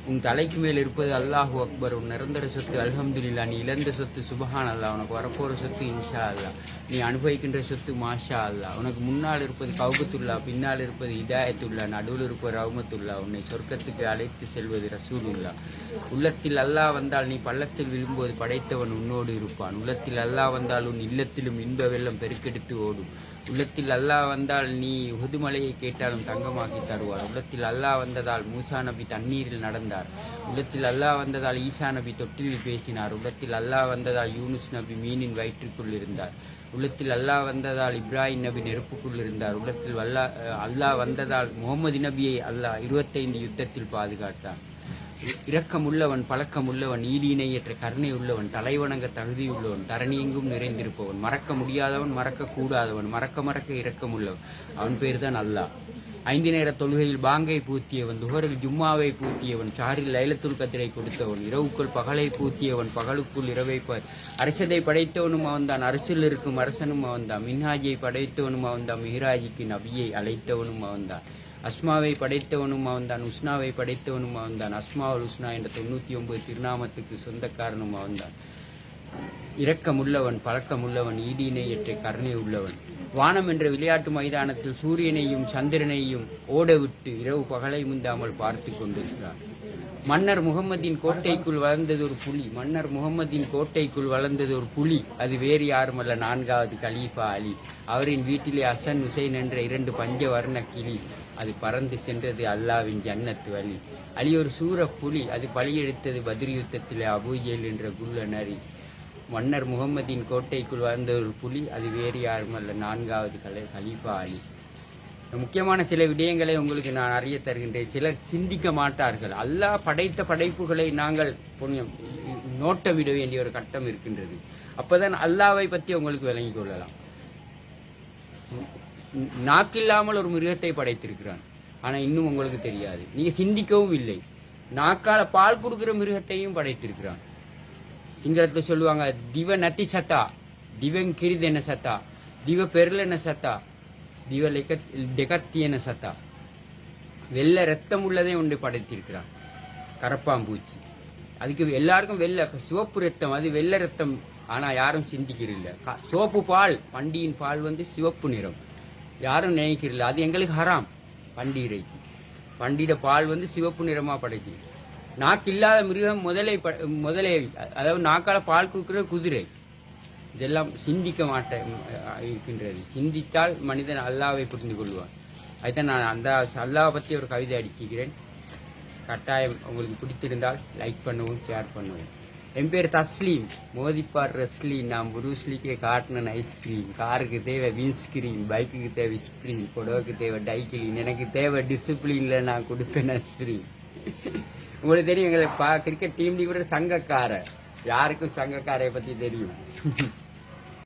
உன் தலைக்கு மேல் இருப்பது அல்லாஹு அக்பர், உன் நிரந்தர சொத்து அல்ஹம்துலில்லா, நீ இழந்த சொத்து சுபஹான் அல்லா, உனக்கு வரப்போகிற சொத்து இன்ஷா அல்லா, நீ அனுபவிக்கின்ற சொத்து மாஷா அல்லா, உனக்கு முன்னால் இருப்பது கௌபத்துல்லா, பின்னால் இருப்பது இதாயத்துல்லா, நடுவில் இருப்பது ரவுமத்துல்லா, உன்னை சொர்க்கத்துக்கு அழைத்து செல்வது ரசூலுல்லா. உள்ளத்தில் அல்லாஹ் வந்தால் நீ பள்ளத்தில் விழும்போது படைத்தவன் உன்னோடு இருப்பான். உள்ளத்தில் அல்லாஹ் வந்தால் உன் இல்லத்திலும் இன்ப வெள்ளம் பெருக்கெடுத்து ஓடும். உள்ளத்தில் அல்லாஹ் வந்தால் நீ உதுமலையை கேட்டாலும் தங்கமாக்கி தருவார். உள்ளத்தில் அல்லாஹ் வந்ததால் மூசா நபி தண்ணீரில் நடந்தார். உள்ளத்தில் அல்லாஹ் வந்ததால் ஈசா நபி தொட்டிலில் பேசினார். உள்ளத்தில் அல்லாஹ் வந்ததால் யூனுஸ் நபி மீனின் வயிற்றுக்குள் இருந்தார். உள்ளத்தில் அல்லாஹ் வந்ததால் இப்ராஹிம் நபி நெருப்புக்குள் இருந்தார். உள்ளத்தில் அல்லாஹ் வந்ததால் முகமது நபியை அல்லாஹ் 25 யுத்தத்தில் பாதுகாத்தார். இரக்கமுள்ளவன், பழக்கமுள்ளவன், ஈடிணையற்ற கருணை உள்ளவன், தலைவணங்க தகுதியுள்ளவன், தரணியெங்கும் நிறைந்திருப்பவன், மறக்க முடியாதவன், மறக்க கூடாதவன், மறக்க இரக்கமுள்ளவன், அவன் பேர் தான் அல்லாஹ். 5 நேர தொழுகையில் பாங்கை பூத்தியவன், துஹரில் ஜும்மாவை பூத்தியவன், சாரில் லைலத்துல் கத்ரை கொடுத்தவன், இரவுக்குள் பகலை பூத்தியவன், பகலுக்குள் இரவை அரசதை படைத்தவனும் அவன்தான், அரசில் இருக்கும் அரசனும் அவன்தான், மின்ஹாஜை படைத்தவனும் அவன்தான், மிஹ்ராஜிக்கு நபியை அழைத்தவனும் அவன்தான், அஸ்மாவை படைத்தவனும் அவன்தான், உஸ்னாவை படைத்தவனும் அவன்தான், அஸ்மாவுல் உஸ்னா என்ற 99 திருநாமத்துக்கு சொந்தக்காரனும் அவன்தான். இரக்கமுள்ளவன், பழக்கமுள்ளவன், ஈடிணையற்ற கருணை உள்ளவன். வானம் என்ற விளையாட்டு மைதானத்தில் சூரியனையும் சந்திரனையும் ஓடவிட்டு இரவு பகலை முந்தாமல் பார்த்து கொண்டிருக்கிறான். மன்னர் முகம்மதின் கோட்டைக்குள் வளர்ந்தது ஒரு புலி. மன்னர் முகம்மதின் கோட்டைக்குள் வளர்ந்தது ஒரு புலி. அது வேறு யாருமல்ல, 4வது கலீஃபா அலி. அவரின் வீட்டிலே ஹசன், ஹுசைன் என்ற 2 பஞ்ச வர்ண கிளி. அது பறந்து சென்றது அல்லாவின் ஜன்னத்து வழி. அலி ஒரு சூர புலி. அது பலியெடுத்தது பத்ர் யுத்தத்திலே அபூஜேல் என்ற குள்ள நரி. மன்னர் முகம்மதின் கோட்டைக்குள் வளர்ந்த ஒரு புலி. அது வேறு யாருமல்ல, 4வது கலீஃபா அலி. முக்கியமான சில விடயங்களை உங்களுக்கு நான் அறிய தருகின்றேன். சிலர் சிந்திக்க மாட்டார்கள். அல்லாஹ் படைத்த படைப்புகளை நாங்கள் நோட்ட விட வேண்டிய ஒரு கட்டம் இருக்கின்றது. அப்போதான் அல்லாவை பற்றி உங்களுக்கு விளங்கிக் கொள்ளலாம். நாக்கில்லாமல் ஒரு மிருகத்தை படைத்திருக்கிறான், ஆனால் இன்னும் உங்களுக்கு தெரியாது. நீங்க சிந்திக்கவும் இல்லை. நாக்கால பால் கொடுக்கிற மிருகத்தையும் படைத்திருக்கிறான். சிங்களத்தை சொல்லுவாங்க, திவ நத்தி சத்தா, திவன் கிரிதென சத்தா, திவ பெருலென சத்தா, திவ டெகத்தியன சத்தா. வெள்ளை ரத்தம் உள்ளதே ஒன்று படைத்திருக்கிறான், கரப்பாம்பூச்சி. அதுக்கு எல்லாருக்கும் வெள்ளை சிவப்பு ரத்தம், அது வெள்ளை ரத்தம். ஆனா யாரும் சிந்திக்கிறதில்லை. சோப்பு பால், பண்டியின் பால் சிவப்பு நிறம், யாரும் நினைக்கிறதில்லை. அது எங்களுக்கு ஹராம். பண்டி இறைச்சி, பண்டிட பால் சிவப்பு நிறமா படைச்சு. நாக்கு இல்லாத மிருகம் முதலே, அதாவது நாக்கால பால் கொடுக்கிற குதிரை. இதெல்லாம் சிந்திக்க மாட்டேன் இருக்கின்றது. சிந்தித்தால் மனிதன் அல்லாவை புரிந்து கொள்வான். அதுதான் நான் அந்த அல்லாவை பற்றி ஒரு கவிதை அடிச்சுக்கிறேன். கட்டாயம் உங்களுக்கு பிடித்திருந்தால் லைக் பண்ணவும், ஷேர் பண்ணவும். என் பேர் தஸ்லீம், மோதிப்பார் ரஸ்லீம். நான் புரூஸ்லிக்கே காட்டின ஐஸ்கிரீம். காருக்கு தேவை விண்ஸ்கிரீன், பைக்குக்கு தேவை ஸ்ப்ரீன், புடவைக்கு தேவை டைக்கிளீன், எனக்கு தேவை டிசிப்ளின்ல நான் கொடுப்பேன் ஸ்க்ரீன். உங்களுக்கு தெரியும், எங்களை கிரிக்கெட் டீம் கூட சங்கக்கார. யாருக்கும் சங்கக்காரையை பற்றி தெரியும்.